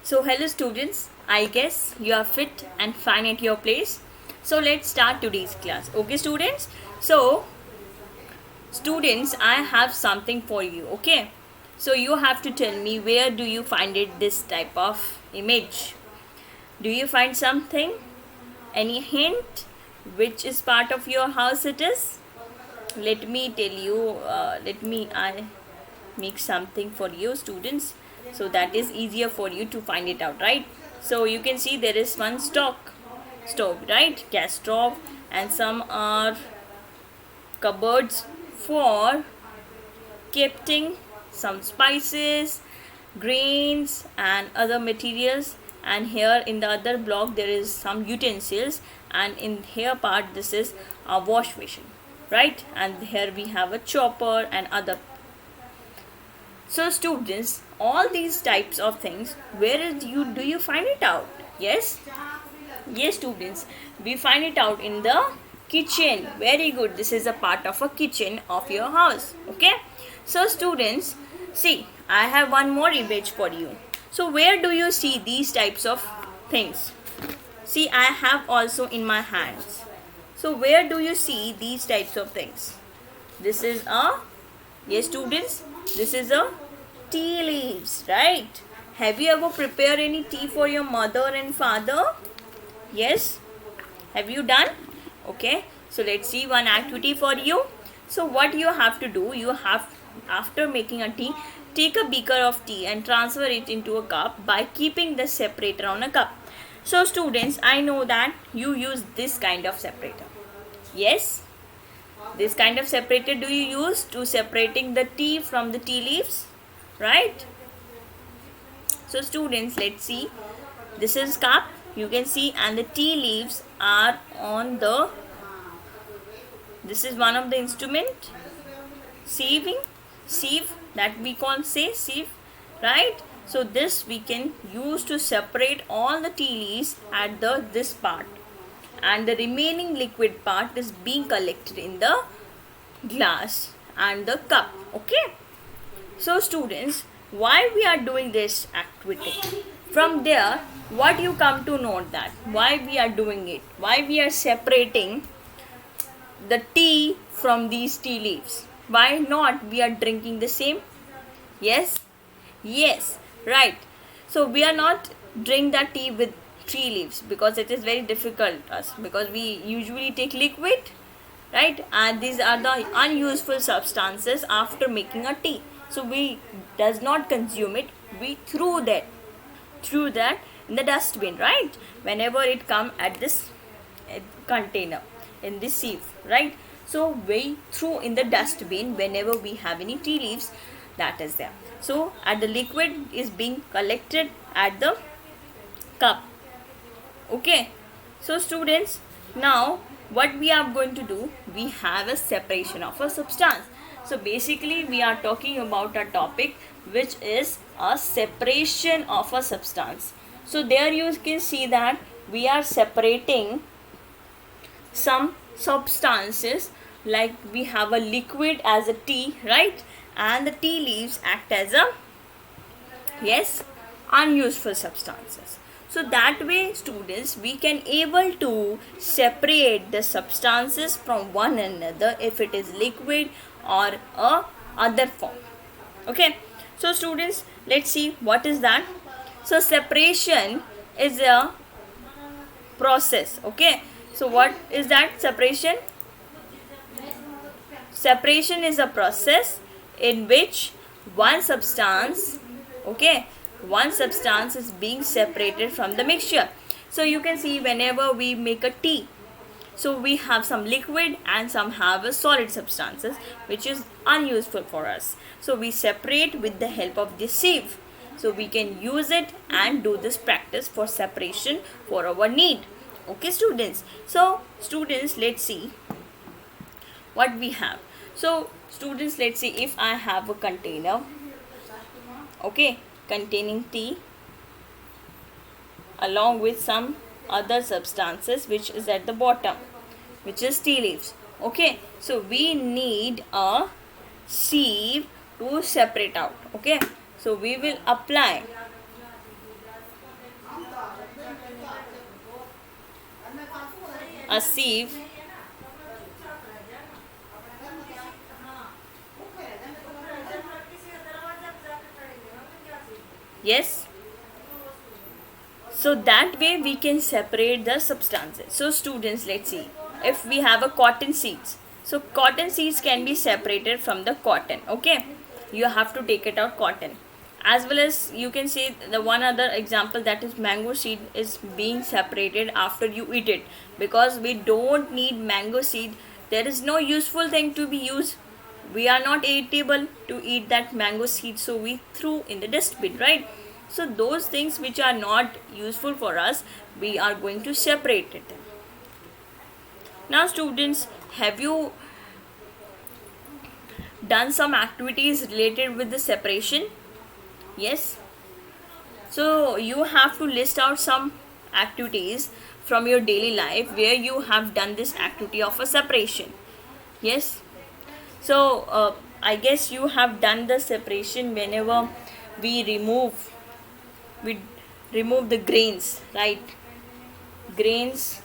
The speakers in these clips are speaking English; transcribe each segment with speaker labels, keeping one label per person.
Speaker 1: So hello students, I guess you are fit and fine at your place. So let's start today's class. Okay students? So students, I have something for you. Okay? So you have to tell me where do you find it this type of image? Do you find something? Any hint? Which is part of your house it is? Let me tell you, I make something for you students, so that is easier for you to find it out, right? So you can see there is one stove, right? Gas stove, and some are cupboards for keeping some spices, grains and other materials. And here in the other block there is some utensils, and in here part this is a wash basin, right? And here we have a chopper and other. So students, all these types of things, do you find it out? Yes? Yes students, we find it out in the kitchen. Very good, this is a part of a kitchen of your house. Okay? So students, see, I have one more image for you. So where do you see these types of things? See, I have also in my hands. So where do you see these types of things? This is a, yes students, this is a tea leaves, right? Have you ever prepared any tea for your mother and father? Yes? Have you done? Okay. So let's see one activity for you. So what you have to do, you have, after making a tea, take a beaker of tea and transfer it into a cup by keeping the separator on a cup. So students, I know that you use this kind of separator. Yes? This kind of separator do you use to separating the tea from the tea leaves, right? So students, let's see. This is cup, you can see, and the tea leaves are on the, this is one of the instrument, sieve, that we can say sieve, right? So this we can use to separate all the tea leaves at this part, and the remaining liquid part is being collected in the glass and the cup. Okay? So students, why we are doing this activity? From there, what you come to know that why we are doing it, why we are separating the tea from these tea leaves. Why not we are drinking the same? Yes? Yes, right. So we are not drink the tea with tea leaves because it is very difficult us, because we usually take liquid, right? And these are the unuseful substances after making a tea. So we does not consume it, we threw that in the dustbin, right? Whenever it come at this container, in this sieve, right? So we throw in the dustbin whenever we have any tea leaves that is there. So at the liquid is being collected at the cup. Okay? So students, now what we are going to do, we have a separation of a substance. So basically we are talking about a topic which is a separation of a substance. So there you can see that we are separating some substances, like we have a liquid as a tea, right? And the tea leaves act as a, yes, unuseful substances. So that way students, we can able to separate the substances from one another if it is liquid or a other form. Okay? So students, let's see what is that. So separation is a process. Okay? So what is that separation? Separation is a process in which one substance, okay, one substance is being separated from the mixture. So you can see whenever we make a tea, so we have some liquid and some have a solid substances which is unuseful for us. So we separate with the help of the sieve. So we can use it and do this practice for separation for our need. Okay students? So students, let's see what we have. So students, let's see, if I have a container, okay, containing tea along with some other substances which is at the bottom, which is tea leaves. Okay, so we need a sieve to separate out. Okay, so we will apply a sieve. Yes, so that way we can separate the substances. So students, let's see, if we have a cotton seeds, so cotton seeds can be separated from the cotton. Okay, you have to take it out cotton, as well as you can say the one other example, that is mango seed is being separated after you eat it, because we don't need mango seed. There is no useful thing to be used. We are not able to eat that mango seed, so we threw in the dustbin, right? So those things which are not useful for us, we are going to separate it. Now students, have you done some activities related with the separation? Yes, so you have to list out some activities from your daily life where you have done this activity of a separation. Yes, so I guess you have done the separation whenever we we remove the grains, right? Grains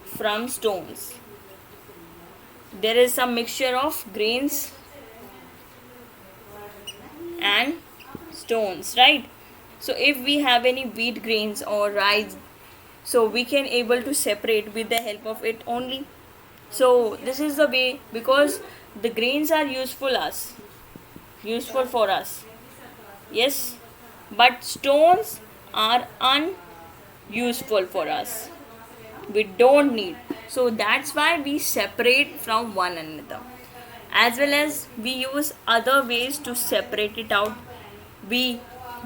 Speaker 1: from stones. There is some mixture of grains and stones, right? So if we have any wheat grains or rice, so we can able to separate with the help of it only. So this is the way, because the grains are useful for us. Yes, but stones are unuseful for us. We don't need. So that's why we separate from one another. As well as we use other ways to separate it out. We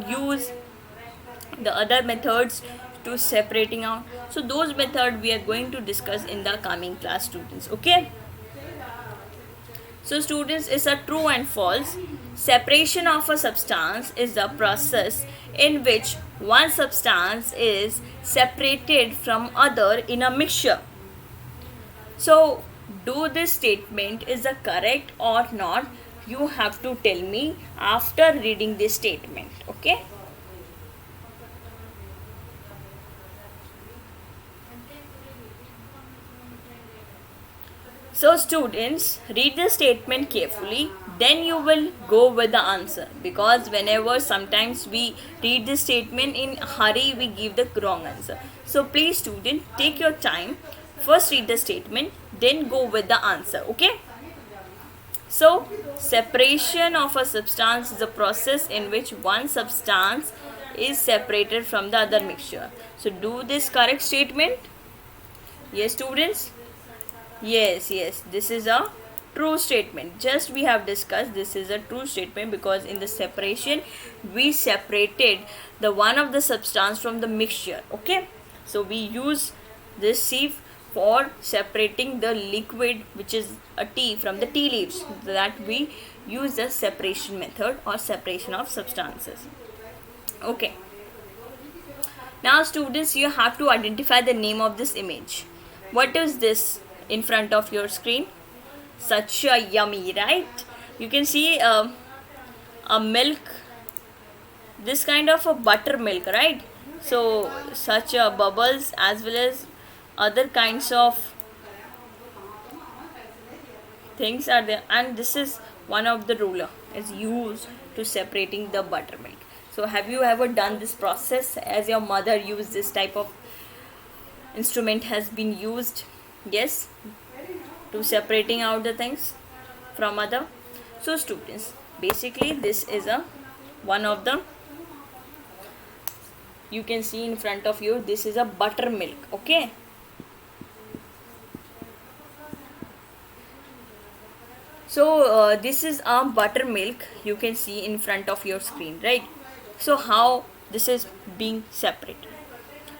Speaker 1: use the other methods to separating out. So those methods we are going to discuss in the coming class, students. Okay. So students, is a true and false. Separation of a substance is the process in which one substance is separated from other in a mixture. So do this statement is a correct or not, you have to tell me after reading this statement. Okay. So students, read the statement carefully, then you will go with the answer, because whenever sometimes we read the statement in hurry, we give the wrong answer. So please student, take your time, first read the statement, then go with the answer. Okay. So separation of a substance is a process in which one substance is separated from the other mixture. So do this correct statement. Yes students. Yes, this is a true statement. Just we have discussed, this is a true statement, because in the separation we separated the one of the substance from the mixture. Okay, so we use this sieve for separating the liquid, which is a tea, from the tea leaves. That we use the separation method or separation of substances. Okay, now students, you have to identify the name of this image. What is this in front of your screen? Such a yummy, right? You can see a milk, this kind of a buttermilk, right? So such a bubbles, as well as other kinds of things are there, and this is one of the ruler is used to separating the buttermilk. So have you ever done this process, as your mother used this type of instrument has been used? Yes, to separating out the things from other. So students, basically this is a one of the, you can see in front of you, this is a buttermilk. Okay, so this is a buttermilk, you can see in front of your screen, right? So how this is being separated?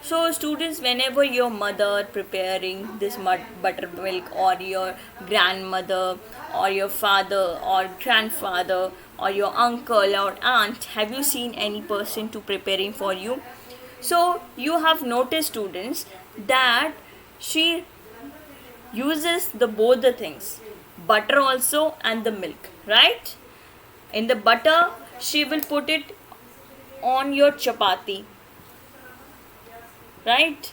Speaker 1: So students, whenever your mother preparing this buttermilk, or your grandmother, or your father or grandfather, or your uncle or aunt, have you seen any person to preparing for you? So you have noticed, students, that she uses the both the things, butter also and the milk, right? In the butter, she will put it on your chapati, right?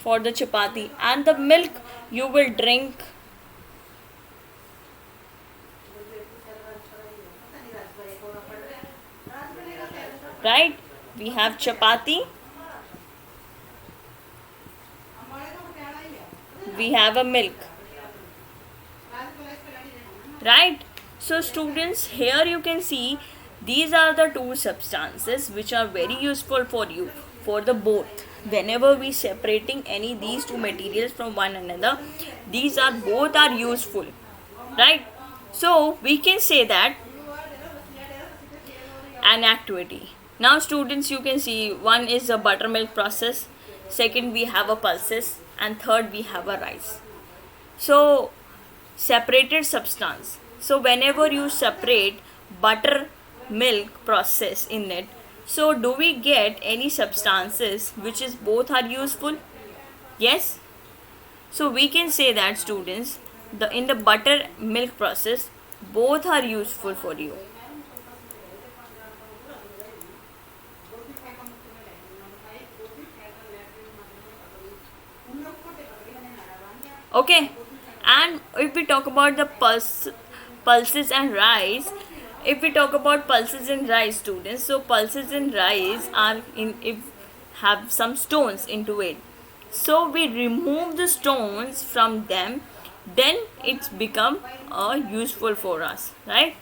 Speaker 1: for the chapati, and the milk you will drink, right? We have chapati, we have a milk, right? So students, here you can see these are the two substances which are very useful for you for the both. Whenever we separating any these two materials from one another, these are both are useful, right? So we can say that an activity. Now students, you can see one is a buttermilk process, second we have a pulses, and third we have a rice. So separated substance. So whenever you separate buttermilk process in it, so do we get any substances which is both are useful? Yes. So we can say that students, the in the buttermilk process both are useful for you. Okay, and if we talk about the pulses and rice, if we talk about pulses and rice, students, so pulses and rice are in if have some stones into it, so we remove the stones from them, then it's become useful for us, right?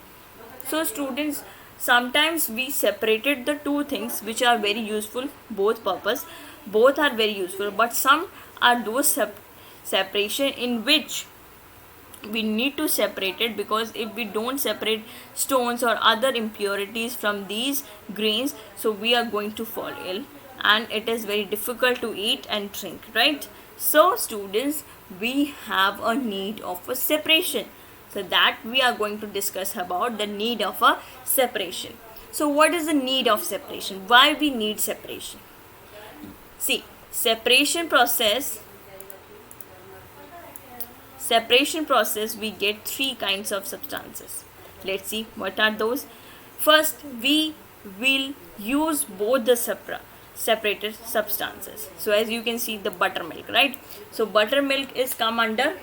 Speaker 1: So students, sometimes we separated the two things which are very useful, both are very useful, but some are those separation in which we need to separate it, because if we don't separate stones or other impurities from these grains, so we are going to fall ill and it is very difficult to eat and drink, right? So students, we have a need of a separation, so that we are going to discuss about the need of a separation. So what is the need of separation? Why we need separation? See, separation process we get three kinds of substances. Let's see what are those. First, we will use both the separated substances. So as you can see, the buttermilk, right? So buttermilk is come under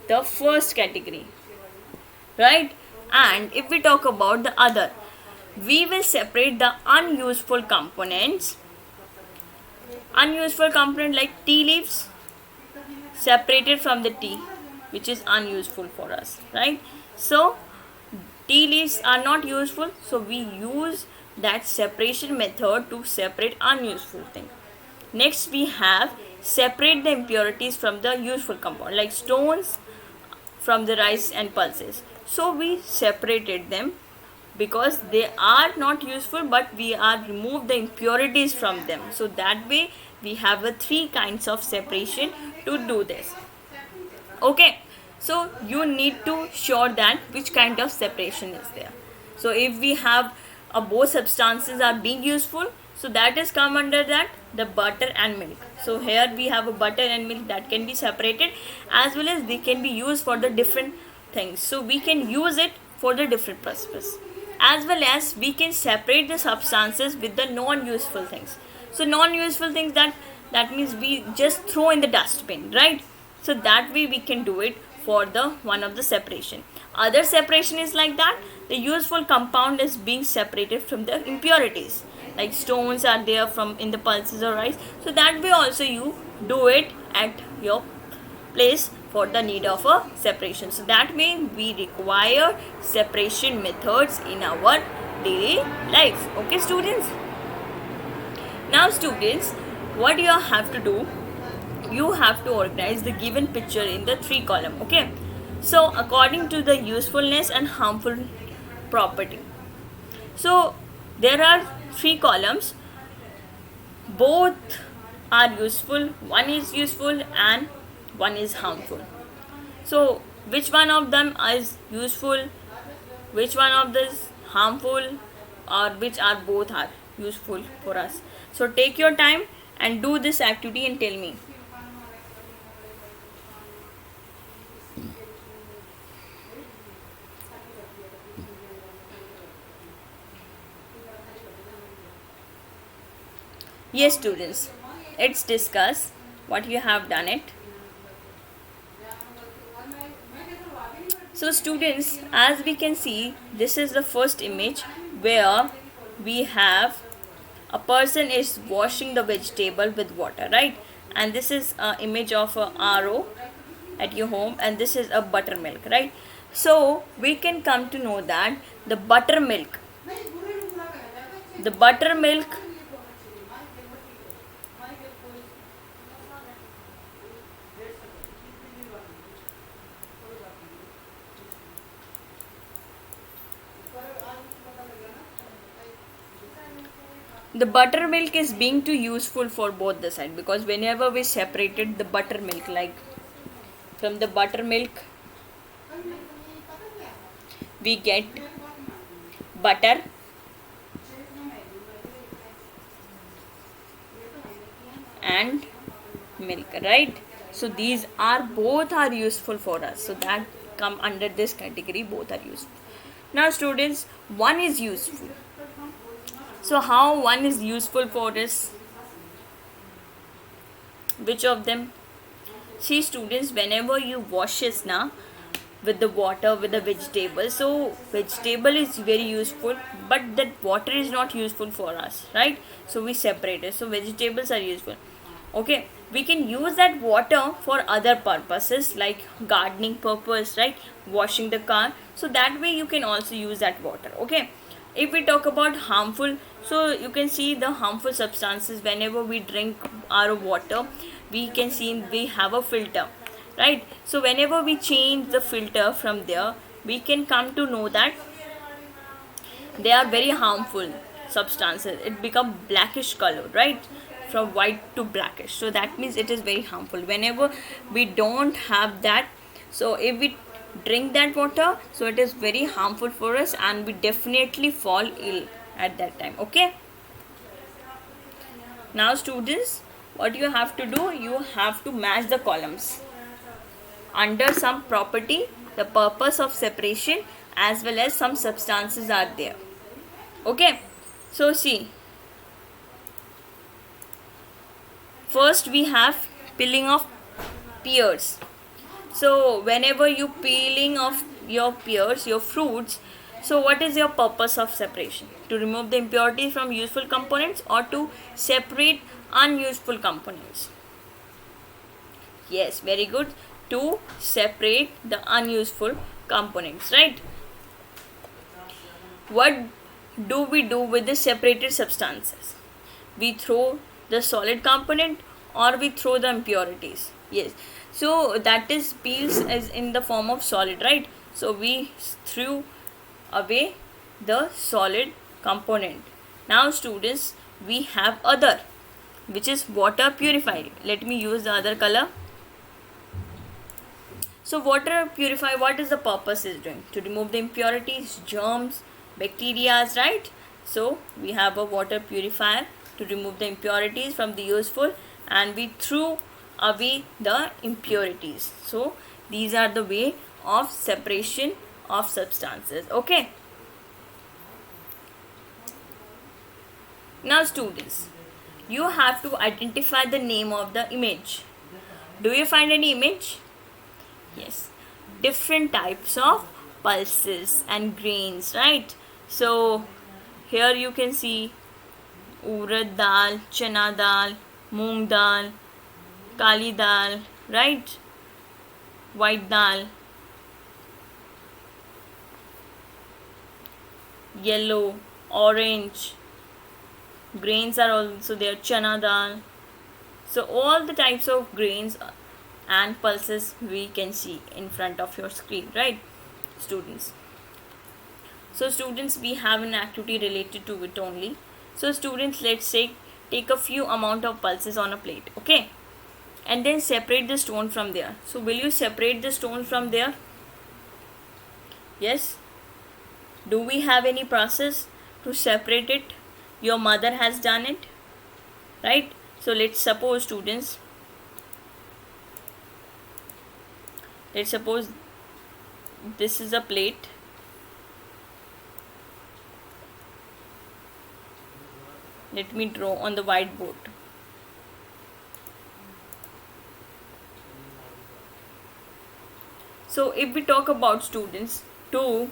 Speaker 1: the first category, right? And if we talk about the other, we will separate the unuseful component like tea leaves, separated from the tea, which is unuseful for us, right? So tea leaves are not useful, so we use that separation method to separate unuseful thing. Next, we have separate the impurities from the useful compound like stones from the rice and pulses. So we separated them because they are not useful, but we are remove the impurities from them. So that way we have a three kinds of separation to do this. Okay, so you need to sure that which kind of separation is there. So if we have both substances are being useful, so that is come under that the butter and milk. So here we have a butter and milk that can be separated, as well as they can be used for the different things. So we can use it for the different purpose, as well as we can separate the substances with the non-useful things. So non-useful things, that means we just throw in the dustbin, right? So that way we can do it for the one of the separation. Other separation is like that the useful compound is being separated from the impurities, like stones are there from in the pulses or rice. So that way also you do it at your place for the need of a separation. So that way we require separation methods in our daily life. Okay students, now students, what you have to do, you have to organize the given picture in the three column. Okay, so according to the usefulness and harmful property, so there are three columns, both are useful, one is useful and one is harmful. So which one of them is useful, which one of this harmful, or which are both are useful for us? So take your time and do this activity and tell me. Yes students, let's discuss what you have done it. So students, as we can see, this is the first image where we have a person is washing the vegetable with water, right? And this is an image of a RO at your home, and this is a buttermilk, right? So we can come to know that the buttermilk, the buttermilk the buttermilk is being too useful for both the side, because whenever we separated the buttermilk, like from the buttermilk we get butter and milk, right? So these are both are useful for us, so that come under this category, both are useful. Now students, one is useful. So how one is useful for us? Which of them? See students, whenever you wash it now with the water with the vegetable, so vegetable is very useful, but that water is not useful for us, right? So we separate it. So vegetables are useful. Okay, we can use that water for other purposes like gardening purpose, right? Washing the car. So that way you can also use that water. Okay, if we talk about harmful, so you can see the harmful substances whenever we drink our water, we can see we have a filter, right? So whenever we change the filter from there, we can come to know that they are very harmful substances. It become blackish color, right? From white to blackish, so that means it is very harmful. Whenever we don't have that, so if we drink that water, so it is very harmful for us, and we definitely fall ill at that time. Okay, now students, what you have to do, you have to match the columns under some property, the purpose of separation, as well as some substances are there. Okay, so see, first we have peeling of pears. So whenever you peeling of your pears, your fruits, so what is your purpose of separation? To remove the impurities from useful components, or to separate unuseful components? Yes, very good. To separate the unuseful components, right? What do we do with the separated substances? We throw the solid component, or we throw the impurities? Yes, so that is peels is in the form of solid, right? So we threw away the solid component. Now students, we have other, which is water purified. Let me use the other color. So water purify, what is the purpose is doing? To remove the impurities, germs, bacteria, right? So we have a water purifier to remove the impurities from the useful, and we threw away the impurities. So these are the way of separation of substances. Okay, now students, you have to identify the name of the image. Do you find any image? Yes, different types of pulses and grains, right? So here you can see urad dal, chana dal, moong dal, kali dal, right? White dal, yellow, orange. Grains are also there, chana dal. So all the types of grains and pulses we can see in front of your screen, right students? So students, we have an activity related to it only. So students, let's say take a few amount of pulses on a plate, okay, and then separate the stone from there. So will you separate the stone from there? Yes, do we have any process to separate it? Your mother has done it, right? So let's suppose students, let's suppose this is a plate. Let me draw on the whiteboard. So if we talk about students, two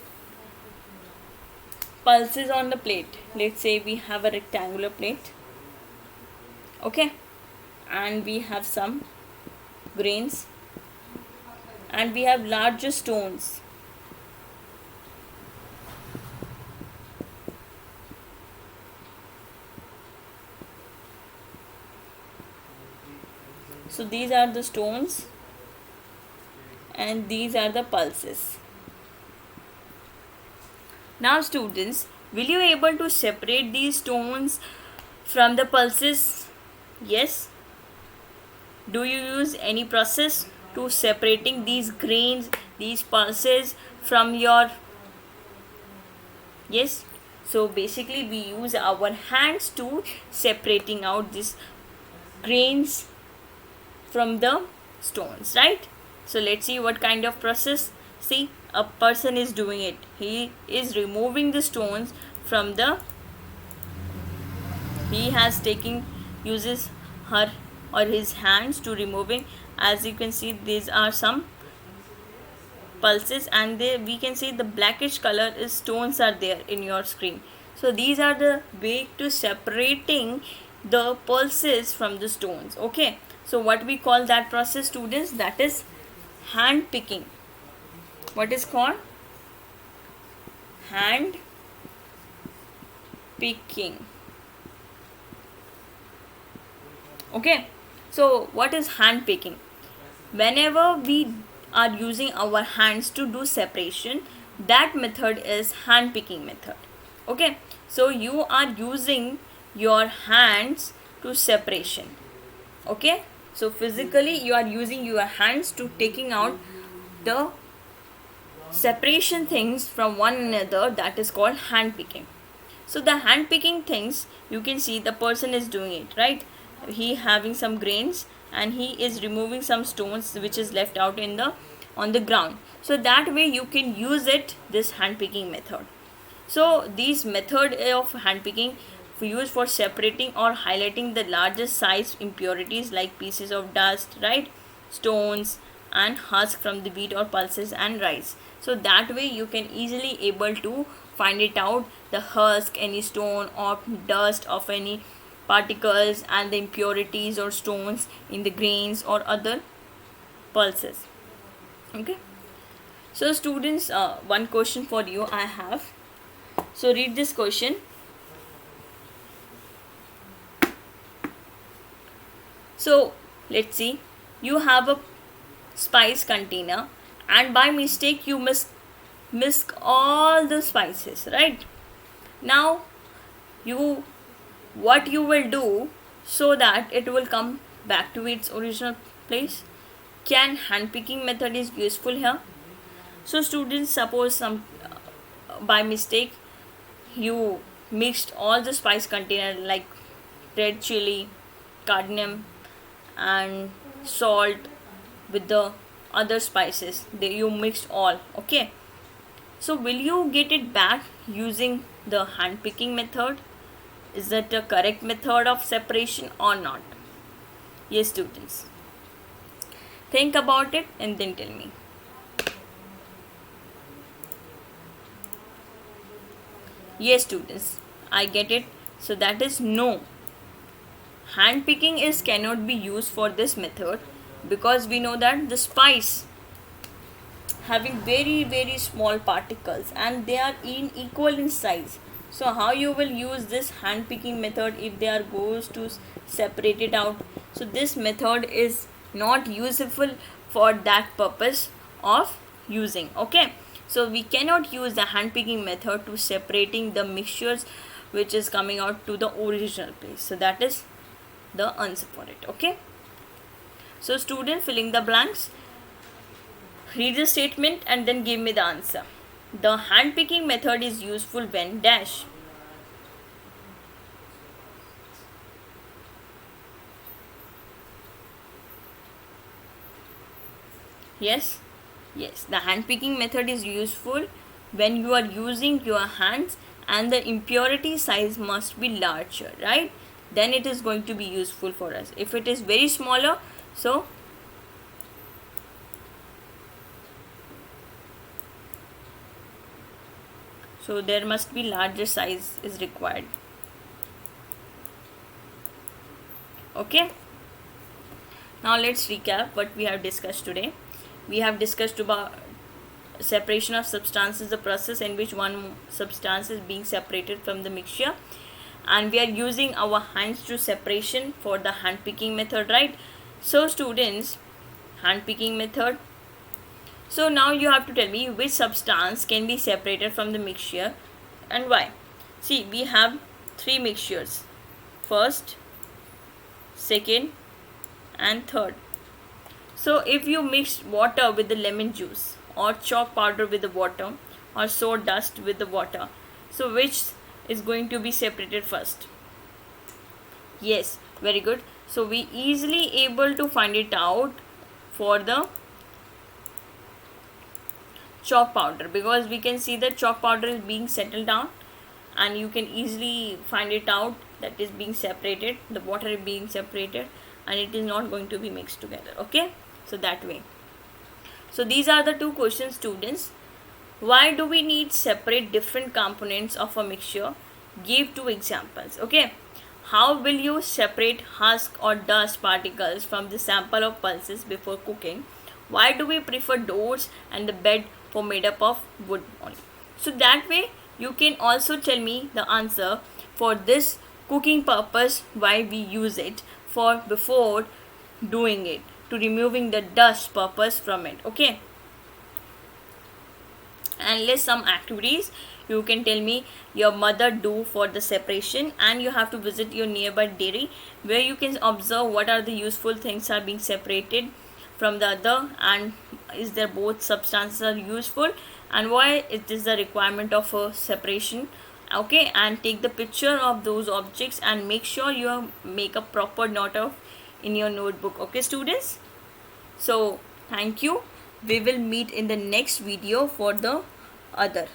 Speaker 1: pulses on the plate. Let's say we have a rectangular plate, okay, and we have some grains, and we have larger stones. So these are the stones and these are the pulses. Now students, will you able to separate these stones from the pulses? Yes. Do you use any process to separating these grains, these pulses from your? Yes. So basically we use our hands to separating out these grains from the stones, right? So let's see what kind of process. See, a person is doing it. He is removing the stones from the, he has taking, uses her or his hands to removing. As you can see, these are some pulses, and they, we can see the blackish color is stones are there in your screen. So these are the way to separating the pulses from the stones, okay. So what we call that process, students? That is hand picking. What is called? Hand picking. Okay. So what is hand picking? Whenever we are using our hands to do separation, that method is hand picking method. Okay. So you are using your hands to separation. Okay. So physically you are using your hands to taking out the separation things from one another. That is called hand picking. So the hand picking things, you can see the person is doing it, right? He having some grains and he is removing some stones which is left out in the on the ground. So that way you can use it, this hand picking method. So these method of hand picking used for separating or highlighting the largest size impurities like pieces of dust, right, stones and husk from the wheat or pulses and rice. So that way you can easily able to find it out, the husk, any stone or dust of any particles and the impurities or stones in the grains or other pulses. Okay. So students, one question for you I have. So read this question. So let's see, you have a spice container and by mistake you mix all the spices, right? Now you, what you will do so that it will come back to its original place? Can hand picking method is useful here? So students, suppose some by mistake you mixed all the spice container like red chili, cardamom and salt with the other spices, you mixed all, okay. So will you get it back using the hand picking method? Is that a correct method of separation or not? Yes students, think about it and then tell me. Yes students, I get it. So that is no, hand picking is cannot be used for this method because we know that the spice having very small particles and they are unequal in size. So how you will use this hand picking method if they are goes to separate it out? So this method is not useful for that purpose of using, okay. So we cannot use the hand picking method to separating the mixtures which is coming out to the original place. So that is the answer for it, okay. So student, filling the blanks, read the statement and then give me the answer. The hand picking method is useful when dash. Yes, yes, the hand picking method is useful when you are using your hands and the impurity size must be larger, right? Then it is going to be useful for us. If it is very smaller, so So there must be larger size is required. Okay. Now let's recap what we have discussed today. We have discussed about separation of substances, the process in which one substance is being separated from the mixture, and we are using our hands to separation for the hand picking method, right? So students, hand picking method. So now you have to tell me which substance can be separated from the mixture and why. See, we have three mixtures: first, second and third. So if you mix water with the lemon juice, or chalk powder with the water, or sawdust with the water, so which is going to be separated first? Yes, very good. So we easily able to find it out for the chalk powder, because we can see that chalk powder is being settled down, and you can easily find it out that is being separated, the water is being separated, and it is not going to be mixed together. Okay, so that way. So these are the two questions, students. Why do we need separate different components of a mixture? Give two examples. Okay, how will you separate husk or dust particles from the sample of pulses before cooking? Why do we prefer doors and the bed for made up of wood only? So that way you can also tell me the answer for this cooking purpose, why we use it for before doing it, to removing the dust purpose from it. Okay, and list some activities you can tell me your mother do for the separation, and you have to visit your nearby dairy where you can observe what are the useful things are being separated from the other, and is there both substances are useful, and why it is the requirement of a separation. Okay, and take the picture of those objects and make sure you make a proper note of in your notebook. Okay students, so thank you. We will meet in the next video for the other.